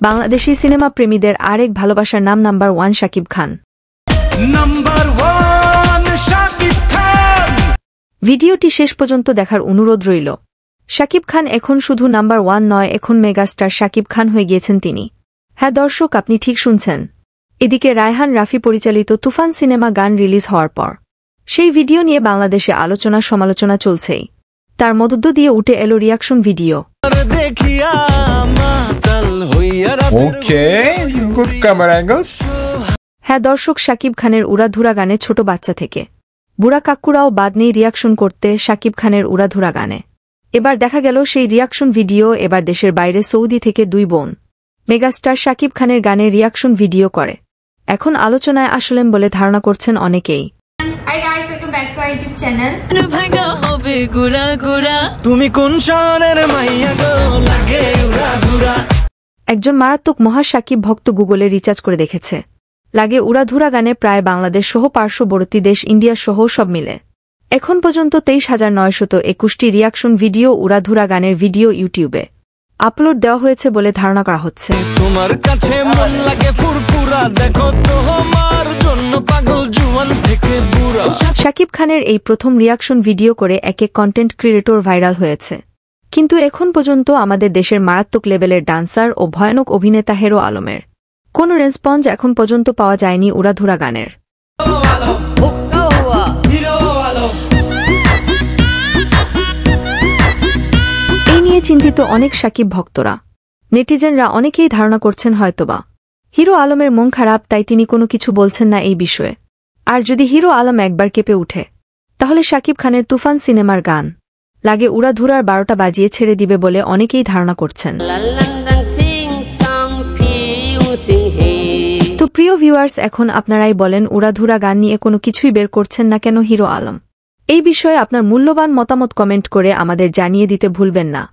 Bangladeshi cinema প্রেমীদের আরেক ভালোবাসার নাম নাম্বার 1 শাকিব খান। নাম্বার 1 শাকিব খান। ভিডিওটি শেষ পর্যন্ত দেখার অনুরোধ রইল। শাকিব খান এখন শুধু নাম্বার 1 নয়, এখন মেগাস্টার শাকিব খান হয়ে গিয়েছেন তিনি। হ্যাঁ দর্শক, আপনি ঠিক শুনছেন। এদিকে রায়হান রাফি পরিচালিত তুফান সিনেমা গান রিলিজ হওয়ার পর সেই ভিডিও নিয়ে বাংলাদেশে আলোচনা সমালোচনা চলছেই। তার মধ্য দিয়ে উঠে এলো রিয়াকশন ভিডিও। হ্যাঁ দর্শক, শাকিব খানের উড়াধুরা গানে ছোট বাচ্চা থেকে বুড়া কাকুরাও বাদ নেই রিয়াকশন করতে শাকিব খানের উড়াধুরা গানে। এবার দেখা গেল সেই রিয়াকশন ভিডিও এবার দেশের বাইরে সৌদি থেকে 2 বোন মেগাস্টার শাকিব খানের গানে রিয়াকশন ভিডিও করে এখন আলোচনায় আসলেন বলে ধারণা করছেন অনেকেই। একজন মারাত্মক মহা শাকিব ভক্ত গুগলে রিচার্জ করে দেখেছে, লাগে উড়াধুরা গানে প্রায় বাংলাদেশ সহ পার্শ্ববর্তী দেশ ইন্ডিয়া সহ সব মিলে এখন পর্যন্ত 23,921টি রিয়াকশন ভিডিও উড়াধুরা গানের ভিডিও ইউটিউবে আপলোড দেওয়া হয়েছে বলে ধারণা করা হচ্ছে। তোমার কাছে মন লাগে ফুরফুরা, দেখো তোমার জন্য পাগল জুয়ান থেকে বুড়া। শাকিব খানের এই প্রথম রিয়াকশন ভিডিও করে এক কন্টেন্ট ক্রিয়েটর ভাইরাল হয়েছে, কিন্তু এখন পর্যন্ত আমাদের দেশের মারাত্মক লেভেলের ডান্সার ও ভয়ানক অভিনেতা হিরো আলমের কোনো রেসপন্স এখন পর্যন্ত পাওয়া যায়নি উড়াধুরা গানের। এই নিয়ে চিন্তিত অনেক শাকিব ভক্তরা, নেটিজেনরা অনেকেই ধারণা করছেন হয়তোবা হিরো আলমের মন খারাপ, তাই তিনি কোনো কিছু বলছেন না এই বিষয়ে। আর যদি হিরো আলম একবার কেঁপে উঠে তাহলে শাকিব খানের তুফান সিনেমার গান লাগে উড়াধুরার 12টা বাজিয়ে ছেড়ে দিবে বলে অনেকেই ধারণা করছেন। তো প্রিয় ভিউয়ার্স, এখন আপনারাই বলেন, উড়াধুরা গান নিয়ে কোনো কিছুই বের করছেন না কেন হিরো আলম? এই বিষয়ে আপনার মূল্যবান মতামত কমেন্ট করে আমাদের জানিয়ে দিতে ভুলবেন না।